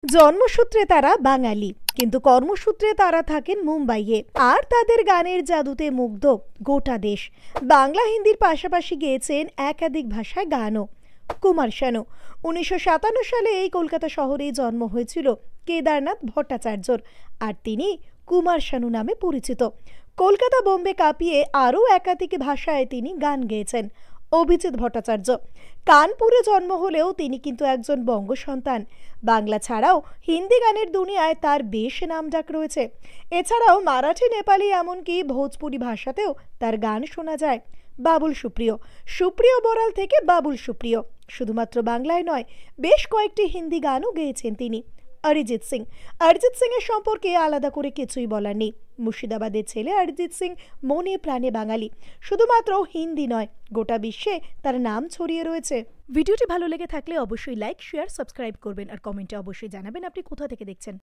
জন্মসূত্রে তারা বাঙালি, কিন্তু কর্মসূত্রে তারা থাকেন মুম্বাইয়ে। আর তাদের গানের জাদুতে মুগ্ধ গোটা দেশ। বাংলা হিন্দির পাশাপাশি গেয়েছেন একাধিক ভাষায় গানও। কুমার শানু 1957 সালে এই কলকাতা শহরেই জন্ম হয়েছিল কেদারনাথ ভট্টাচার্যর, আর তিনি কুমার শানু নামে পরিচিত। কলকাতা বোম্বে কাঁপিয়ে আরও একাধিক ভাষায় তিনি গান গেয়েছেন। অভিজিৎ ভট্টাচার্য কানপুরে জন্ম হলেও তিনি কিন্তু একজন বঙ্গ সন্তান। বাংলা ছাড়াও হিন্দি গানের দুনিয়ায় তার বেশ নামডাক রয়েছে। এছাড়াও মারাঠি, নেপালি, এমনকি ভোজপুরি ভাষাতেও তার গান শোনা যায়। বাবুল সুপ্রিয়, সুপ্রিয় বড়াল থেকে বাবুল সুপ্রিয়, শুধুমাত্র বাংলায় নয়, বেশ কয়েকটি হিন্দি গানও গেয়েছেন তিনি। অরিজিৎ সিং এর সম্পর্কে আলাদা করে কিছুই বলার নেই। মুর্শিদাবাদের ছেলে অরিজিৎ সিং মনে প্রাণে বাঙালি। শুধুমাত্র হিন্দি নয়, গোটা বিশ্বে তার নাম ছড়িয়ে রয়েছে। ভিডিওটি ভালো লেগে থাকলে অবশ্যই লাইক, শেয়ার, সাবস্ক্রাইব করবেন আর কমেন্টে অবশ্যই জানাবেন আপনি কোথা থেকে দেখছেন।